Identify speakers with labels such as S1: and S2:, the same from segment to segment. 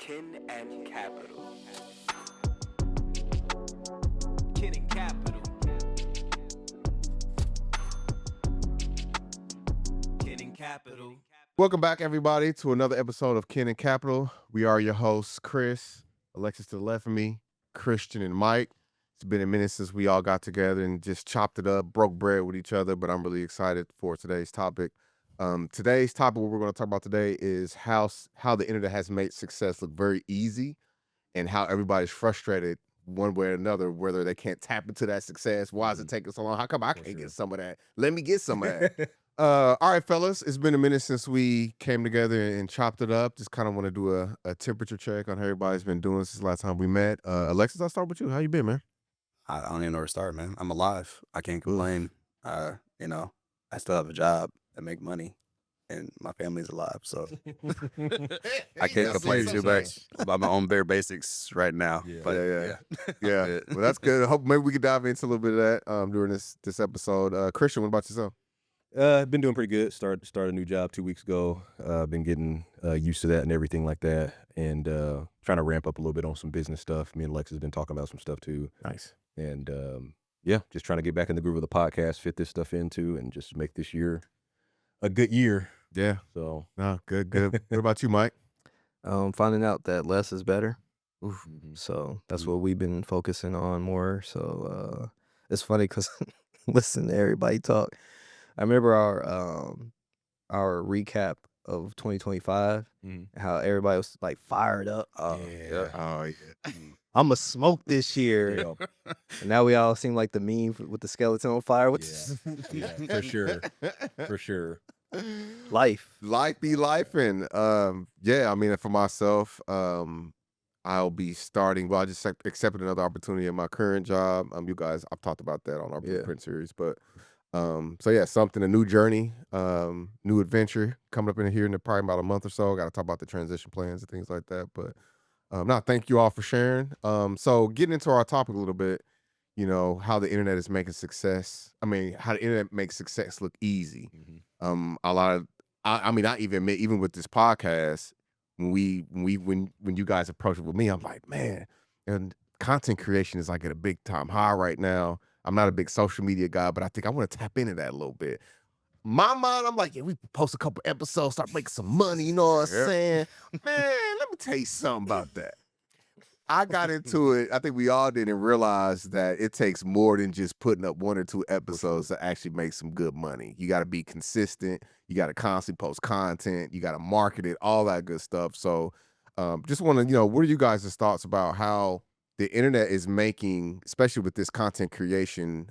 S1: Kin and Capital. Kin and Capital. Kin and Capital.
S2: Welcome back, everybody, to another episode of Kin and Capital. We are your hosts, Chris, Alexis to the left of me, Christian, and Mike. It's been a minute since we all got together and just chopped it up, broke bread with each other, but I'm really excited for today's topic. Today's topic, what we're going to talk about today, is how the internet has made success look very easy and how everybody's frustrated one way or another, whether they can't tap into that success. Why is it taking so long? How come I can't get some of that? Let me get some of that. All right, fellas, it's been a minute since we came together and chopped it up. Just kind of want to do a temperature check on how everybody's been doing since the last time we met. Alexis, I'll start with you. How you been, man?
S3: I don't even know where to start, man. I'm alive. I can't complain. I still have a job. I make money, and my family's alive. So I can't complain too much about my own bare basics right now.
S2: Yeah.
S3: But
S2: Yeah. Well, that's good. I hope maybe we can dive into a little bit of that during this episode. Christian, what about yourself?
S4: Been doing pretty good. Started a new job 2 weeks ago. Been getting used to that and everything like that, and trying to ramp up a little bit on some business stuff. Me and Alexis been talking about some stuff too.
S2: Nice.
S4: And just trying to get back in the groove of the podcast, fit this stuff into, and just make this year a good year.
S2: Yeah.
S4: So
S2: No, good. What about you, Mike?
S5: Finding out that less is better.
S2: Oof.
S5: So that's what we've been focusing on more. So it's funny because listen to everybody talk. I remember our recap of 2025, how everybody was like fired up.
S2: Oh, yeah.
S5: I'm going to smoke this year. And now we all seem like the meme with the skeleton on fire.
S4: for sure.
S5: Life.
S2: Life be life, and I mean, for myself, I'll be starting. Well, I just accepted another opportunity in my current job. You guys, I've talked about that on our Blueprint series, but something, a new journey, new adventure coming up in here in probably about a month or so. Got to talk about the transition plans and things like that. But thank you all for sharing. So getting into our topic a little bit, how the internet is making success. I mean, how the internet makes success look easy. I even admit, even with this podcast, when you guys approach it with me, I'm like, man, and content creation is like at a big time high right now. I'm not a big social media guy, but I think I want to tap into that a little bit. My mind, I'm like, yeah, we post a couple episodes, start making some money, you know what I'm saying? Man, let me tell you something about that. I got into it, I think we all did, and realized that it takes more than just putting up 1 or 2 episodes to actually make some good money. You got to be consistent. You got to constantly post content. You got to market it, all that good stuff. So just want to, what are you guys' thoughts about how the internet is making, especially with this content creation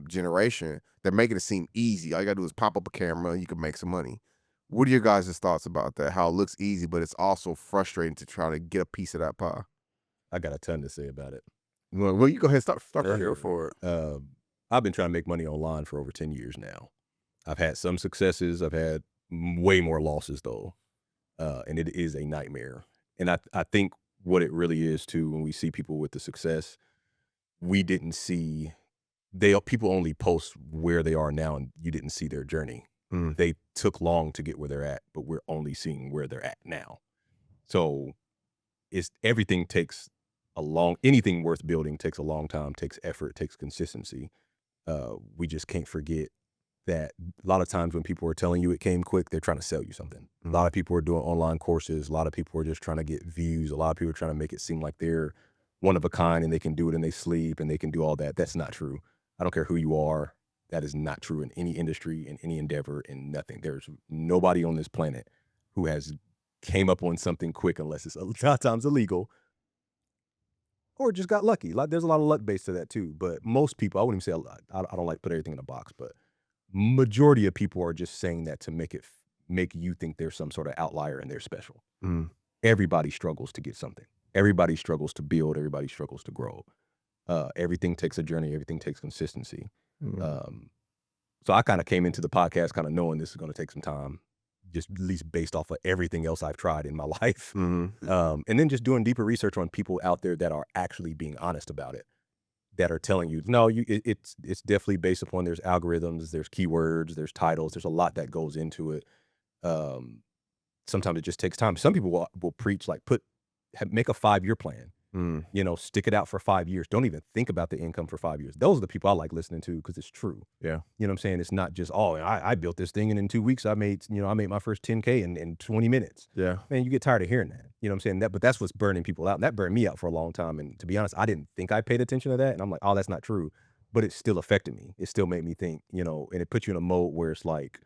S2: generation, they're making it seem easy. All you gotta do is pop up a camera and you can make some money. What are your guys' thoughts about that? How it looks easy, but it's also frustrating to try to get a piece of that pie.
S4: I got a ton to say about it.
S2: Well, you go ahead and start
S3: here for it.
S4: I've been trying to make money online for over 10 years now. I've had some successes. I've had way more losses though, and it is a nightmare. And I think what it really is too, when we see people with the success, we didn't see people only post where they are now, and you didn't see their journey. They took long to get where they're at, but we're only seeing where they're at now. So everything takes anything worth building takes a long time, takes effort, takes consistency. We just can't forget that a lot of times when people are telling you it came quick, they're trying to sell you something. A lot of people are doing online courses. A lot of people are just trying to get views. A lot of people are trying to make it seem like they're one of a kind and they can do it in their sleep and they can do all that. That's not true. I don't care who you are. That is not true in any industry, in any endeavor, in nothing. There's nobody on this planet who has came up on something quick unless it's a lot of times illegal or just got lucky. There's a lot of luck based to that too. But most people, I wouldn't even say a lot. I don't like to put everything in a box, but majority of people are just saying that to make you think there's some sort of outlier and they're special. Everybody struggles to get something. Everybody struggles to build. Everybody struggles to grow. Everything takes a journey. Everything takes consistency. So I kind of came into the podcast kind of knowing this is going to take some time, just at least based off of everything else I've tried in my life. And then just doing deeper research on people out there that are actually being honest about it, that are telling you, no, it's definitely based upon, there's algorithms, there's keywords, there's titles, there's a lot that goes into it. Sometimes it just takes time. Some people will preach like make a 5-year plan. You know, stick it out for 5 years. Don't even think about the income for 5 years. Those are the people I like listening to because it's true.
S2: Yeah.
S4: You know what I'm saying? It's not just, oh, I built this thing and in 2 weeks I made my first 10K in 20 minutes.
S2: Yeah.
S4: Man, you get tired of hearing that. You know what I'm saying? But that's what's burning people out. And that burned me out for a long time. And to be honest, I didn't think I paid attention to that. And I'm like, oh, that's not true. But it still affected me. It still made me think, you know, and it puts you in a mode where it's like,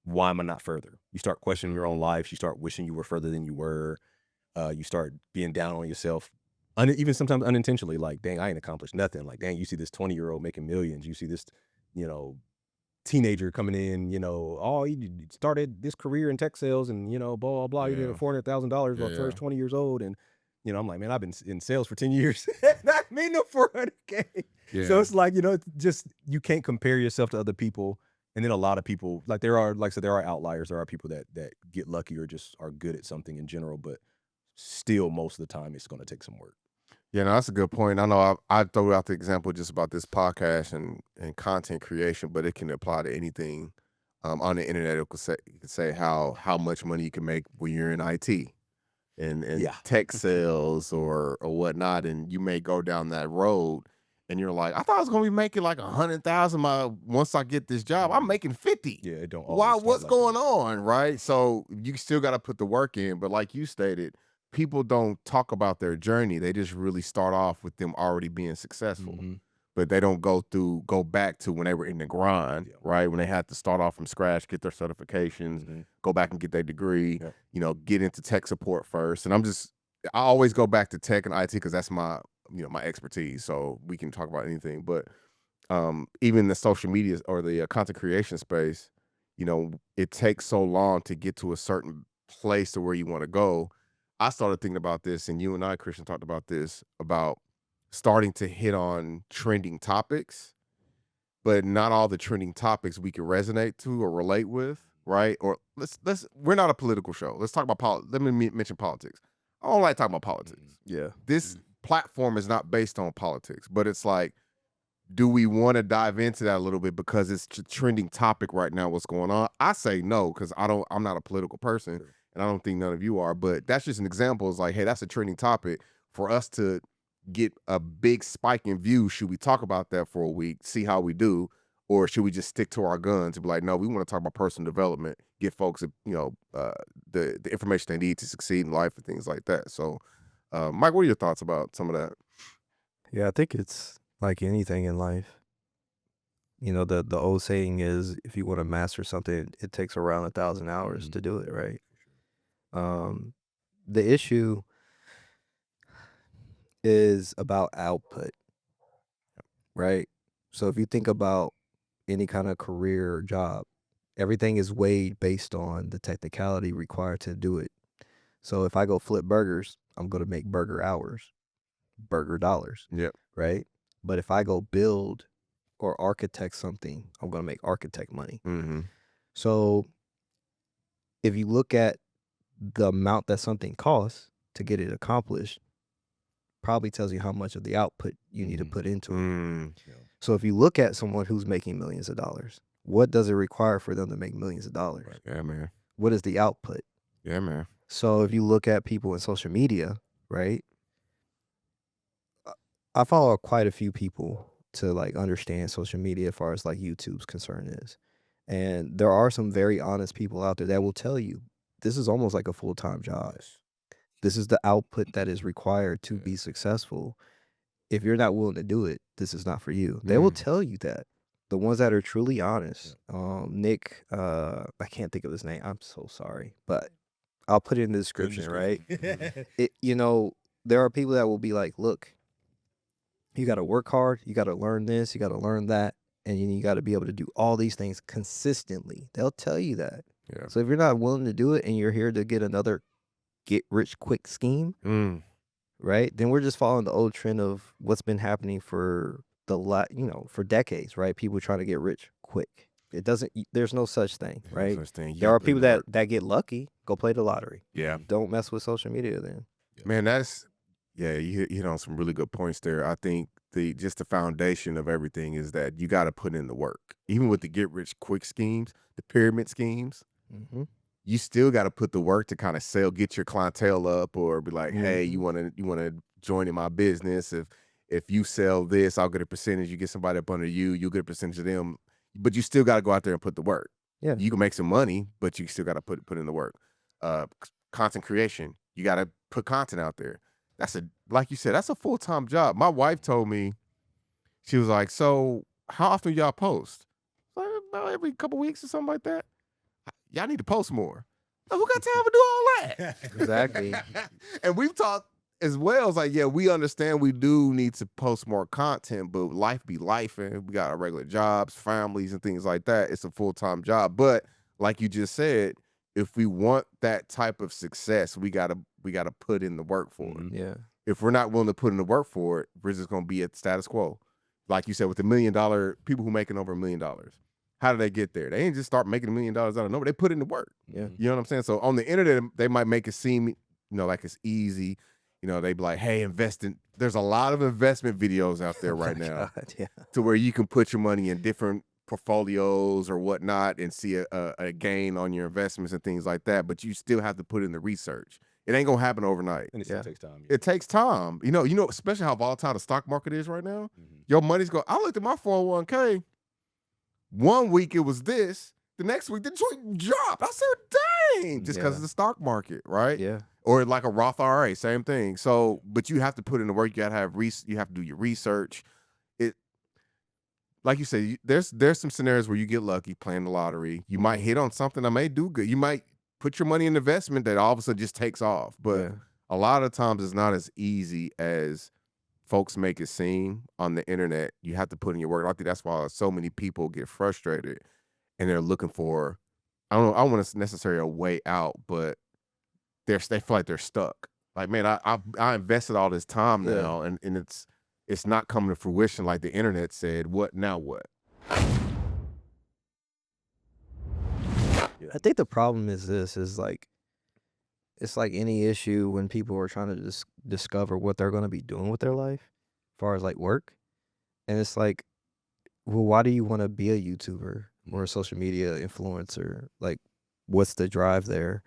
S4: why am I not further? You start questioning your own life. You start wishing you were further than you were. You start being down on yourself. Even sometimes unintentionally, like, dang, I ain't accomplished nothing. Like, dang, you see this 20-year-old making millions. You see this, you know, teenager coming in, you know, oh, he started this career in tech sales and, you know, blah, blah, blah. You did $400,000 while first 20 years old. And, you know, I'm like, man, I've been in sales for 10 years. Not made no 400K.
S2: Yeah.
S4: So it's like, you know, it's just, you can't compare yourself to other people. And then a lot of people, like there are outliers. There are people that get lucky or just are good at something in general, but still most of the time it's going to take some work.
S2: Yeah, no, that's a good point. I know I throw out the example just about this podcast and content creation, but it can apply to anything on the internet. It could say how much money you can make when you're in IT and tech sales or whatnot, and you may go down that road and you're like, I thought I was gonna be making like 100,000 once I get this job. I'm making 50.
S4: Yeah, it don't.
S2: Why? What's
S4: like
S2: going on, right? So you still got to put the work in, but like you stated, people don't talk about their journey. They just really start off with them already being successful, but they don't go back to when they were in the grind, right? When they had to start off from scratch, get their certifications, go back and get their degree, you know, get into tech support first. And I always go back to tech and IT because that's my expertise. So we can talk about anything, but even the social media or the content creation space, you know, it takes so long to get to a certain place to where you want to go. I started thinking about this, and you and I, Christian, talked about this, about starting to hit on trending topics, but not all the trending topics we can resonate to or relate with, right? Or we're not a political show. Let's talk about let me mention politics. I don't like talking about politics.
S5: Yeah.
S2: This platform is not based on politics, but it's like, do we want to dive into that a little bit because it's a trending topic right now, what's going on? I say no, because I'm not a political person. And I don't think none of you are, but that's just an example. It's like, hey, that's a trending topic. For us to get a big spike in views, should we talk about that for a week, see how we do, or should we just stick to our guns and be like, no, we want to talk about personal development, get folks, you know, the information they need to succeed in life and things like that. So, Mike, what are your thoughts about some of that?
S5: Yeah, I think it's like anything in life. You know, the old saying is, if you want to master something, it takes around 1,000 hours to do it, right? The issue is about output, right? So if you think about any kind of career or job, everything is weighed based on the technicality required to do it. So if I go flip burgers, I'm going to make burger hours, burger dollars.
S2: Yep.
S5: Right? But if I go build or architect something, I'm going to make architect money. So if you look at the amount that something costs to get it accomplished, probably tells you how much of the output you need to put into it. So if you look at someone who's making millions of dollars, what does it require for them to make millions of dollars?
S2: Right. Yeah, man.
S5: What is the output?
S2: Yeah, man.
S5: So if you look at people in social media, right? I follow quite a few people to like understand social media as far as like YouTube's concern is. And there are some very honest people out there that will tell you this is almost like a full-time job. This is the output that is required to be successful. If you're not willing to do it, this is not for you. They will tell you that. The ones that are truly honest. Nick, I can't think of his name. I'm so sorry. But I'll put it in the description, right? You know, there are people that will be like, look, you got to work hard. You got to learn this. You got to learn that. And you got to be able to do all these things consistently. They'll tell you that.
S2: Yeah.
S5: So if you're not willing to do it and you're here to get another get rich quick scheme, right? Then we're just following the old trend of what's been happening for for decades, right? People trying to get rich quick. It doesn't. There's no such thing, right?
S2: No such thing.
S5: There are people that get lucky. Go play the lottery.
S2: Yeah.
S5: Don't mess with social media then.
S2: Man, you hit on some really good points there. I think the foundation of everything is that you got to put in the work. Even with the get rich quick schemes, the pyramid schemes, you still got to put the work to kind of get your clientele up, or be like, hey, you want to join in my business? If you sell this, I'll get a percentage. You get somebody up under you, you'll get a percentage of them. But you still got to go out there and put the work.
S5: Yeah.
S2: You can make some money, but you still got to put in the work. Content creation, you got to put content out there. Like you said, that's a full-time job. My wife told me, she was like, so how often y'all post? Like, about every couple weeks or something like that. Y'all need to post more. Who got time to do all that?
S5: Exactly.
S2: And we've talked as well. It's like, yeah, we understand we do need to post more content, but life be life, and we got our regular jobs, families, and things like that. It's a full-time job. But like you just said, if we want that type of success, we gotta put in the work for it.
S5: Yeah.
S2: If we're not willing to put in the work for it, we're just gonna be at status quo. Like you said, with $1 million, people who making over $1 million. How do they get there? They ain't just start making $1 million out of nowhere. They put in the work.
S5: Yeah.
S2: You know what I'm saying? So on the internet, they might make it seem, like it's easy. They be like, hey, there's a lot of investment videos out there right now to where you can put your money in different portfolios or whatnot and see a gain on your investments and things like that. But you still have to put in the research. It ain't gonna happen overnight.
S4: And it still takes time.
S2: It takes time. Especially how volatile the stock market is right now. Your money's I looked at my 401k. 1 week it was this. The next week the joint dropped. I said, dang, just because of the stock market, right?
S5: Yeah.
S2: Or like a Roth IRA, same thing. So, but you have to put in the work. You gotta you have to do your research. Like you said, there's some scenarios where you get lucky playing the lottery. You might hit on something that may do good. You might put your money in investment that all of a sudden just takes off. But a lot of times it's not as easy as folks make it seem on the internet. You have to put in your work. I think that's why so many people get frustrated and they're looking for, I don't want to necessarily a way out, but they feel like they're stuck. Like, man, I invested all this time now, and it's not coming to fruition like the internet said. What now? What?
S5: I think the problem is it's like any issue when people are trying to discover what they're going to be doing with their life, as far as like work. And it's like, well, why do you want to be a YouTuber or a social media influencer? Like, what's the drive there?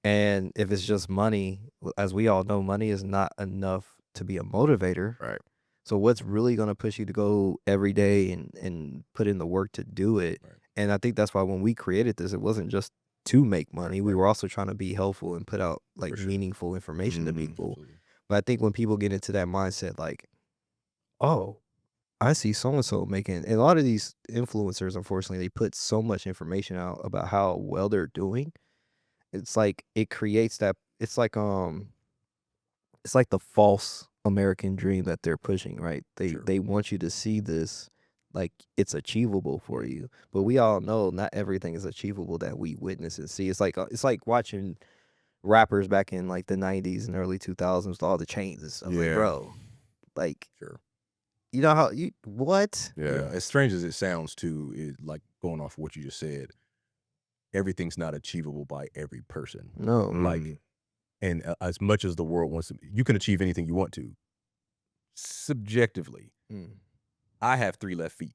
S5: And if it's just money, as we all know, money is not enough to be a motivator.
S2: Right.
S5: So what's really going to push you to go every day and put in the work to do it?
S4: Right.
S5: And I think that's why when we created this, it wasn't just to make money. We were also trying to be helpful and put out like meaningful information to people.
S4: Absolutely.
S5: But I think when people get into that mindset, like, oh, I see so-and-so making, and a lot of these influencers, unfortunately, they put so much information out about how well they're doing. It's like, it creates that, it's like the false American dream that they're pushing, right? They want you to see this like it's achievable for you. But we all know not everything is achievable that we witness and see. It's like watching rappers back in like the 90s and early 2000s with all the chains and stuff. Like, bro, like, you know how you what?
S2: Yeah.
S4: As strange as it sounds too, like going off of what you just said, everything's not achievable by every person.
S5: No.
S4: Like, and as much as the world wants to, you can achieve anything you want to. Subjectively, I have 3 left feet.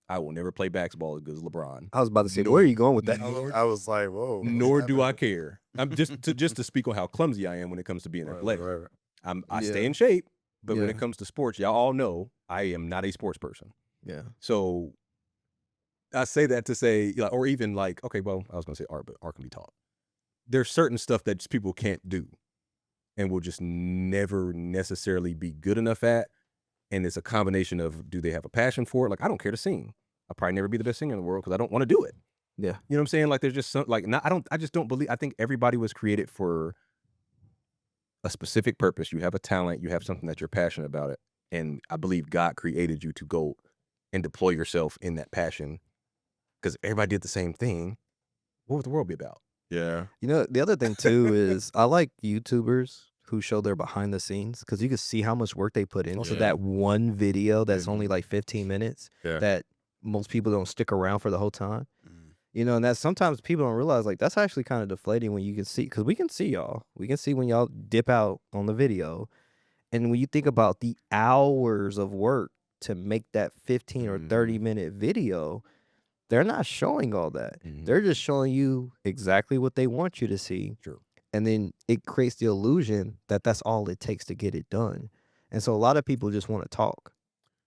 S4: I will never play basketball as good as LeBron.
S5: I was about to say, where are you going with that?
S6: I was like, whoa.
S4: Nor do I care. I'm just to speak on how clumsy I am when it comes to being athletic.
S6: Right.
S4: I stay in shape, but when it comes to sports, y'all all know I am not a sports person.
S5: Yeah.
S4: So I say that to say, or even like, okay, well, I was gonna say art, but art can be taught. There's certain stuff that just people can't do and will just never necessarily be good enough at. And it's a combination of, do they have a passion for it? Like, I don't care to sing. I'll probably never be the best singer in the world because I don't want to do it.
S5: Yeah.
S4: You know what I'm saying? Like, there's just some, like, I just don't believe, I think everybody was created for a specific purpose. You have a talent, you have something that you're passionate about it. And I believe God created you to go and deploy yourself in that passion, because everybody did the same thing. What would the world be about?
S2: Yeah.
S5: You know, the other thing too is I like YouTubers who show their behind the scenes, because you can see how much work they put into that one video that's only like 15 minutes that most people don't stick around for the whole time. You know, and that sometimes people don't realize, like, that's actually kind of deflating when you can see, because we can see y'all. We can see when y'all dip out on the video. And when you think about the hours of work to make that 15 or 30 minute video, they're not showing all that.
S4: Mhm.
S5: They're just showing you exactly what they want you to see.
S4: Sure.
S5: And then it creates the illusion that that's all it takes to get it done. And so a lot of people just want to talk.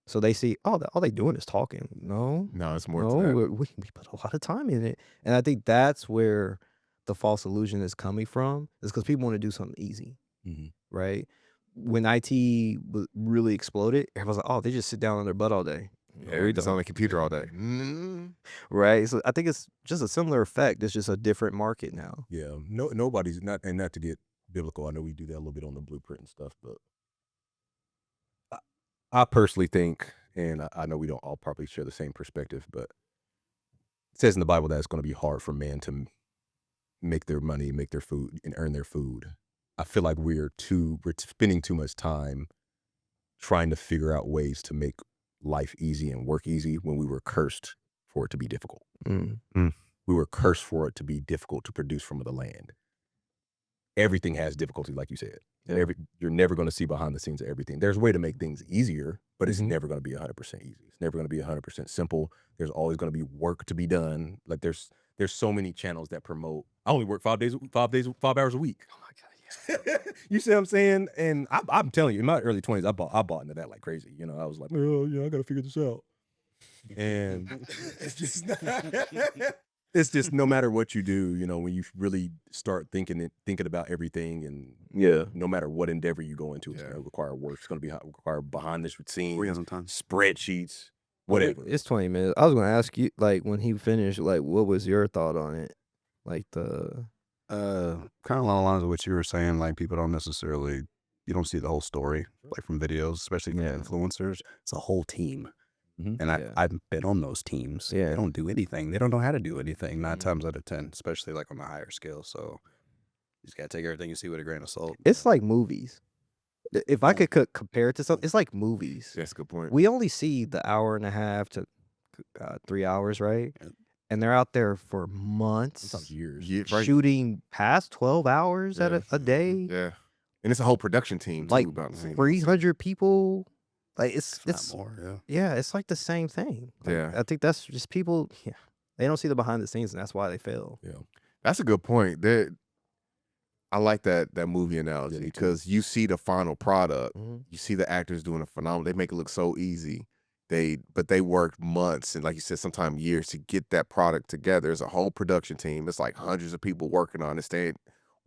S5: So they see, oh, all they doing is talking. No,
S2: No, it's more
S5: no,
S2: to that.
S5: we put a lot of time in it. And I think that's where the false illusion is coming from, is because people want to do something easy,
S4: Mhm.
S5: right? When IT really exploded, everyone's like, oh, they just sit down on their butt all day. No,
S2: Yeah,
S5: we
S2: it's
S5: don't.
S2: on the computer all day. Mm.
S5: Right? So I think it's just a similar effect. It's just a different market now.
S4: Yeah. Nobody's not to get biblical. I know we do that a little bit on the blueprint and stuff, but I personally think, and I know we don't all probably share the same perspective, but it says in the Bible that it's going to be hard for man to make their money, make their food, and earn their food. I feel like we're spending too much time trying to figure out ways to make life easy and work easy when we were cursed for it to be difficult. We were cursed for it to be difficult to produce from the land. Everything has difficulty, like you said.
S5: Yeah.
S4: You're never going to see behind the scenes of everything. There's a way to make things easier, but it's never going to be 100% easy. It's never going to be 100% simple. There's always going to be work to be done. Like there's so many channels that promote. I only work 5 hours a week.
S5: Oh my God, yeah.
S4: You see what I'm saying? And I'm telling you, in my early 20s, I bought into that like crazy. You know, I was like, oh yeah, I got to figure this out. And it's just no matter what you do, you know, when you really start thinking about everything, and
S5: Yeah.
S4: no matter what endeavor you go into, it's
S2: Yeah.
S4: going to require work. It's going to be require behind the scenes,
S3: We have some time.
S4: spreadsheets, whatever.
S5: It's 20 minutes. I was going to ask you, like, when he finished, like, what was your thought on it? Like the...
S3: Kind of along the lines of what you were saying, like people don't necessarily, you don't see the whole story, like from videos, especially from influencers. It's a whole team.
S4: Mhm.
S3: And
S5: Yeah.
S3: I've been on those teams.
S5: Yeah.
S3: They don't do anything. They don't know how to do anything 9 times out of 10, especially like on the higher scale. So you just got to take everything you see with a grain of salt.
S5: It's like movies. If I could compare it to something, it's like movies.
S2: That's a good point.
S5: We only see the hour and a half to 3 hours, right?
S3: Yeah.
S5: And they're out there for months,
S4: Sometimes years.
S2: Yeah, right.
S5: shooting past 12 hours at a day.
S2: Yeah. And it's a whole production team too
S5: Like
S2: about the scene.
S5: 300 people. Like it's
S3: Not more,
S5: yeah, it's like the same thing. Like,
S2: Yeah.
S5: I think that's just people. Yeah, they don't see the behind the scenes, and that's why they fail.
S4: Yeah.
S2: That's a good point. I like that movie analogy
S4: me too.
S2: because you see the final product.
S5: Mhm.
S2: You see the actors doing a phenomenal. They make it look so easy. But they worked months and, like you said, sometimes years to get that product together. It's a whole production team. It's like hundreds of people working on it, staying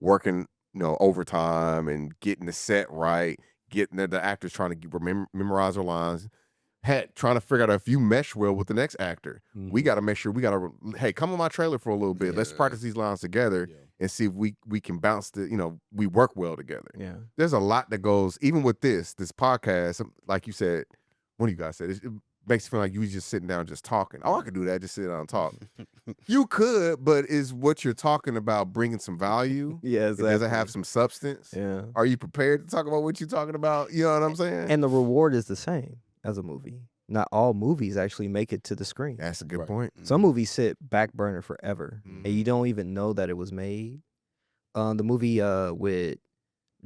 S2: working, overtime and getting the set right, getting the actors trying to memorize their lines. Trying to figure out if you mesh well with the next actor. We got to make sure hey, come on my trailer for a little bit. Let's practice these lines together and see if we can bounce we work well together.
S5: Yeah,
S2: There's a lot that goes, even with this podcast, like you said, one of you guys said, it makes you feel like you was just sitting down just talking. Oh, I could do that, just sit down and talk. You could, but is what you're talking about bringing some value?
S5: yeah,
S2: Does it have some substance?
S5: Yeah,
S2: Are you prepared to talk about what you're talking about? You know what I'm saying?
S5: and the reward is the same as a movie. Not all movies actually make it to the screen.
S2: That's a good
S4: Right.
S2: point.
S5: Some movies sit back burner forever,
S2: Mhm.
S5: and you don't even know that it was made. The movie with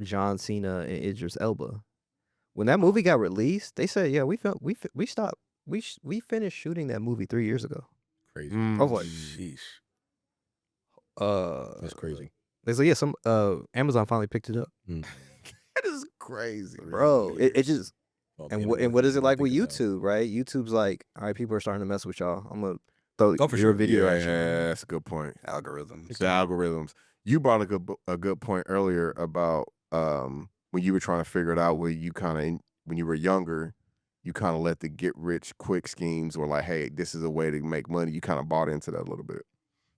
S5: John Cena and Idris Elba, when that movie got released, they said, "Yeah, we finished shooting that movie 3 years ago."
S4: Crazy.
S2: Mm.
S5: I was like,
S3: Sheesh.
S4: That's crazy.
S5: They said, "Yeah, some Amazon finally picked it up,
S2: That is crazy.
S5: bro." It just
S4: Well,
S5: and
S4: man,
S5: what is it
S4: I'm
S5: like with
S4: thinking about it.
S5: YouTube, right? YouTube's like, all right, people are starting to mess with y'all. I'm gonna throw
S4: Oh, for
S5: your
S4: sure.
S5: video
S2: Yeah,
S5: at you.
S2: that's a good point.
S3: Algorithms.
S2: The algorithms. You brought a good point earlier about when you were trying to figure it out, where you when you were younger, you kind of let the get rich quick schemes, or like, hey, this is a way to make money. You kind of bought into that a little bit.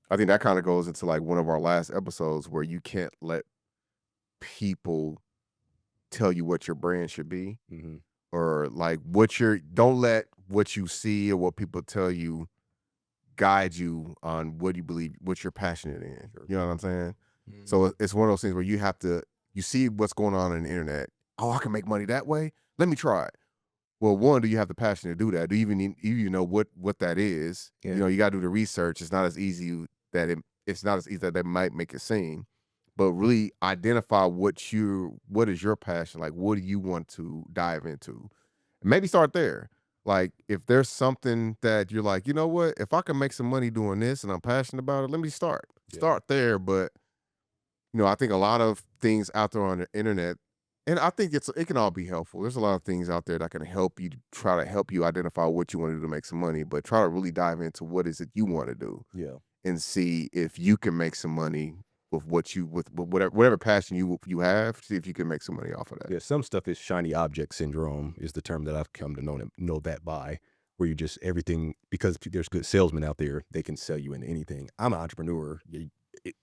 S2: I think that kind of goes into like one of our last episodes where you can't let people tell you what your brand should be,
S4: Mhm.
S2: or like don't let what you see or what people tell you guide you on what you believe, what you're passionate in. You know what I'm saying? So it's one of those things where you see what's going on the internet. Oh, I can make money that way. Let me try it. Well, one, do you have the passion to do that? Do you even know what that is?
S5: Yeah.
S2: You got to do the research. It's not as easy that they might make it seem, but really identify what is your passion, like what do you want to dive into? Maybe start there. Like, if there's something that you're like, you know what, if I can make some money doing this and I'm passionate about it, let me start.
S4: Yeah.
S2: Start there. But, I think a lot of things out there on the internet, and I think it can all be helpful. There's a lot of things out there that can help you, try to help you identify what you want to do to make some money, but try to really dive into what is it you want to do
S4: Yeah.
S2: and see if you can make some money with with whatever passion you have. See if you can make some money off of that.
S4: Yeah, some stuff is shiny object syndrome is the term that I've come to know that by, where you just everything, because there's good salesmen out there, they can sell you into anything. I'm an entrepreneur.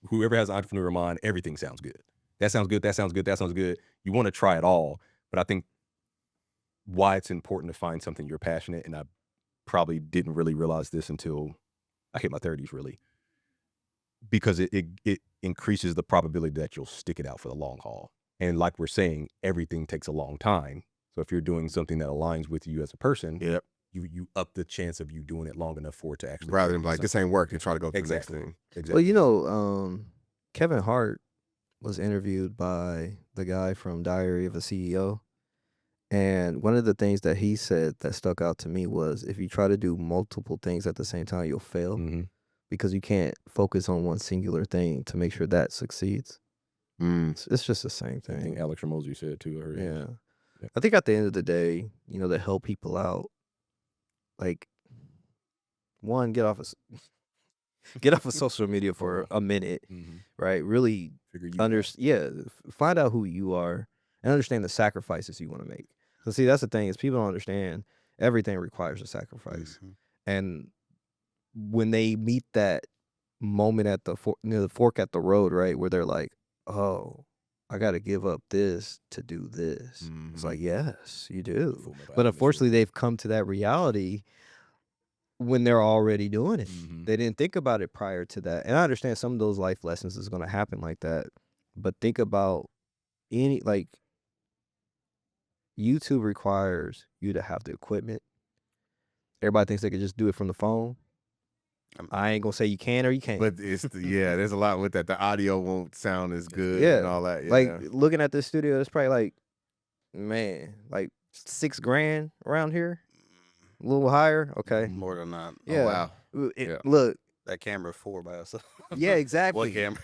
S4: Whoever has an entrepreneur mind, everything sounds good. That sounds good. That sounds good. That sounds good. You want to try it all, but I think why it's important to find something you're passionate, and I probably didn't really realize this until I hit my 30s, really, because it increases the probability that you'll stick it out for the long haul. And like we're saying, everything takes a long time. So if you're doing something that aligns with you as a person,
S2: Yep.
S4: you up the chance of you doing it long enough for it to actually
S2: Rather than like, this ain't working, try to go to
S4: Exactly.
S2: the next thing.
S4: Exactly.
S5: Well, Kevin Hart was interviewed by the guy from Diary of a CEO. And one of the things that he said that stuck out to me was, if you try to do multiple things at the same time, you'll fail,
S4: Mm-hmm.
S5: because you can't focus on one singular thing to make sure that succeeds. It's just the same
S4: I think
S5: thing.
S4: Alex Ramosi said too earlier.
S5: Yeah. I think at the end of the day, to help people out, like, one, get off of social media for a minute,
S4: Mm-hmm.
S5: right? Really
S4: Figure you
S5: find out who you are and understand the sacrifices you want to make. So see, that's the thing, is people don't understand everything requires a sacrifice.
S3: Mhm.
S5: And when they meet that moment at the fork at the road, right, where they're like, oh, I got to give up this to do this. It's like, yes, you do.
S4: Full metal
S5: But
S4: alchemist
S5: unfortunately,
S4: shit.
S5: they've come to that reality when they're already doing it.
S4: Mhm.
S5: They didn't think about it prior to that. And I understand some of those life lessons is going to happen like that. But think about YouTube requires you to have the equipment. Everybody thinks they could just do it from the phone. I ain't gonna say you can or you can't.
S2: But it's there's a lot with that. The audio won't sound as good
S5: Yeah.
S2: and all that. Yeah.
S5: Like, looking at this studio, it's probably like $6,000 around here, a little higher. Okay,
S3: More than that.
S5: yeah.
S2: Oh, wow.
S5: It-
S2: Yeah.
S5: Look,
S3: That camera 4 by itself.
S5: yeah, exactly.
S3: One camera.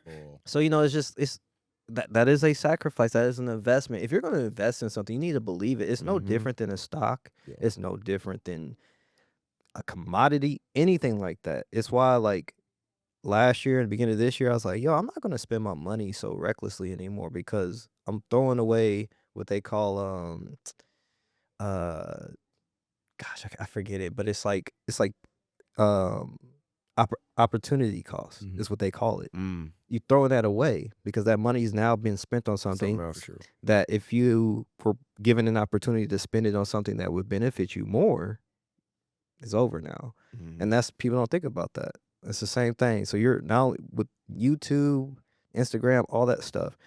S4: Oh,
S5: So it's that is a sacrifice. That is an investment. If you're going to invest in something, you need to believe it. It's no
S2: Mhm.
S5: different than a stock.
S4: Yeah.
S5: It's no different than a commodity, anything like that. It's why, like, last year and beginning of this year, I was like, yo, I'm not going to spend my money so recklessly anymore, because I'm throwing away what they call gosh, I forget it, but it's like um opportunity cost
S4: Mhm.
S5: is what they call it.
S2: Mm.
S5: You throwing that away because that money's now been spent on something
S2: else.
S4: for sure.
S5: that, if you were given an opportunity to spend it on something that would benefit you more, is over now.
S2: Mhm.
S5: And that's, people don't think about that. It's the same thing. So you're now with YouTube, Instagram, all that stuff,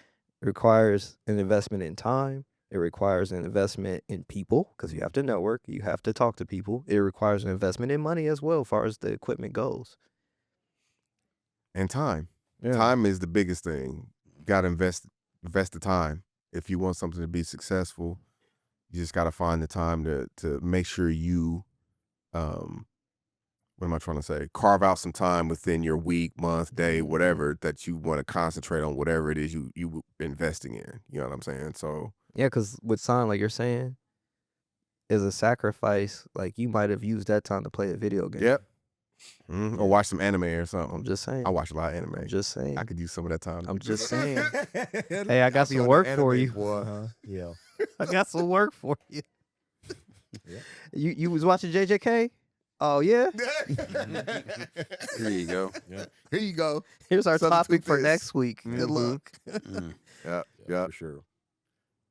S5: it requires an investment in time. It requires an investment in people, because you have to network, you have to talk to people. It requires an investment in money as well, as far as the equipment goes.
S2: And time.
S5: Yeah.
S2: Time is the biggest thing. You got to invest the time. If you want something to be successful, you just got to find the time to make sure you, what am I trying to say? Carve out some time within your week, month, day, whatever, that you want to concentrate on whatever it is you investing in. You know what I'm saying? So
S5: Yeah, because with time, like you're saying, is a sacrifice. Like, you might have used that time to play a video game.
S2: yep. Or watch some anime or
S5: I'm
S2: something.
S5: just saying.
S2: I watch a lot of anime.
S5: I'm just saying.
S2: I could use some of that time.
S5: I'm just saying.
S2: Hey,
S5: Hey, I got some work for you.
S2: Boy.
S4: Yeah.
S5: I got some work for you.
S4: Yeah.
S5: You was watching JJK? Oh, yeah?
S3: Here you go.
S2: Here you go.
S5: Here's our
S2: Substitute
S5: topic for
S2: this.
S5: next week. Good
S2: Mhm.
S5: luck.
S3: Mm.
S2: Yeah,
S4: Yeah,
S2: yeah,
S4: for sure.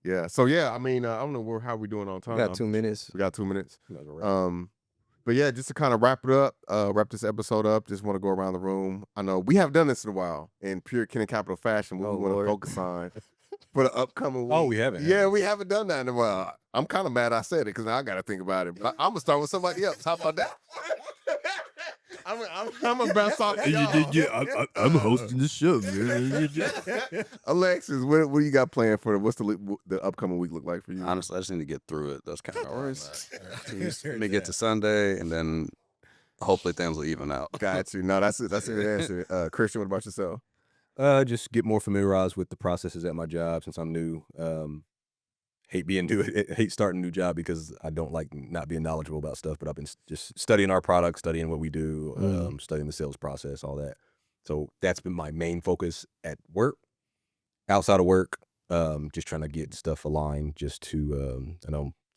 S2: yeah. So yeah, I mean, I don't know how we doing on
S5: We
S2: time.
S5: got 2 minutes.
S2: We got 2 minutes.
S4: That's all right.
S2: But yeah, just to kind of wrap it up, wrap this episode up. Just want to go around the room. I know we haven't done this in a while in pure Candid Capital fashion. What
S5: Oh,
S2: we want to
S5: Lord.
S2: focus on for the upcoming week.
S4: Oh, we haven't.
S2: Yeah, we haven't done that in a while. I'm kind of mad I said it because now I got to think about it. But I'm gonna start with somebody else. How about that? I'm a bounce off y'all.
S4: I'm hosting the show, man.
S2: Alexis, what do you got planned for what's the upcoming week look like for you?
S3: Honestly, I just need to get through it. That's kind of where I'm
S2: Worries.
S3: at. Let me get to Sunday, and then hopefully things will even out.
S2: Got you. No, that's it. That's a good answer. Christian, what about yourself?
S4: Just get more familiarized with the processes at my job since I'm new. Hate starting a new job because I don't like not being knowledgeable about stuff, but I've been just studying our product, studying what we do, studying the sales process, all that. So that's been my main focus at work. Outside of work, just trying to get stuff aligned just to,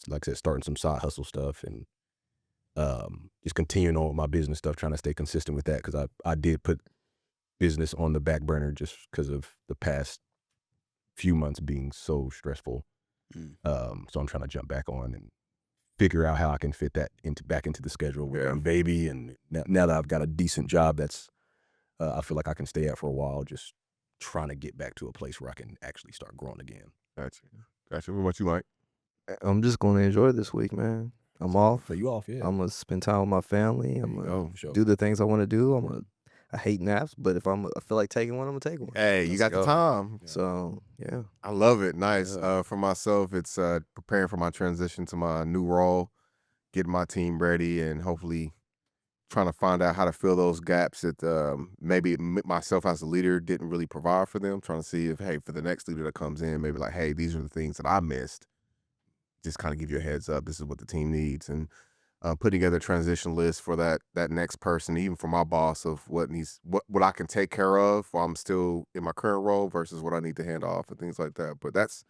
S4: like I said, starting some side hustle stuff and just continuing on with my business stuff, trying to stay consistent with that because I did put business on the back burner just because of the past few months being so stressful. So I'm trying to jump back on and figure out how I can fit that back into the schedule with my baby. And now that I've got a decent job that's I feel like I can stay at for a while, just trying to get back to a place where I can actually start growing again.
S2: Gotcha. What about you, Mike?
S5: I'm just going to enjoy this week, man. I'm off.
S4: So you off, yeah.
S5: I'm going to spend time with my family. I'm going
S2: Oh,
S5: to do the things I want to do. I hate naps, but if I feel like taking one, I'm going to take one.
S2: Hey, you got the time.
S5: So, yeah.
S2: I love it. Nice.
S3: Yeah.
S2: For myself, it's preparing for my transition to my new role, getting my team ready, and hopefully trying to find out how to fill those gaps that maybe myself as a leader didn't really provide for them. Trying to see if, hey, for the next leader that comes in, maybe like, hey, these are the things that I missed. Just kind of give you a heads up. This is what the team needs. And putting together a transition list for that next person, even for my boss, of what I can take care of while I'm still in my current role versus what I need to hand off and things like that. But that's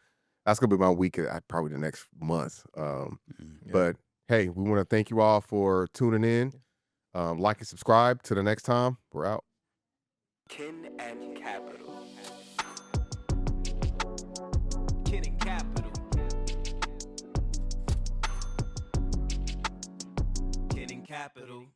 S2: gonna be my week, probably the next month. But hey, we want to thank you all for tuning in. Like and subscribe. Till the next time, we're out.
S1: Kin and capital. Kin and capital. Kin and capital.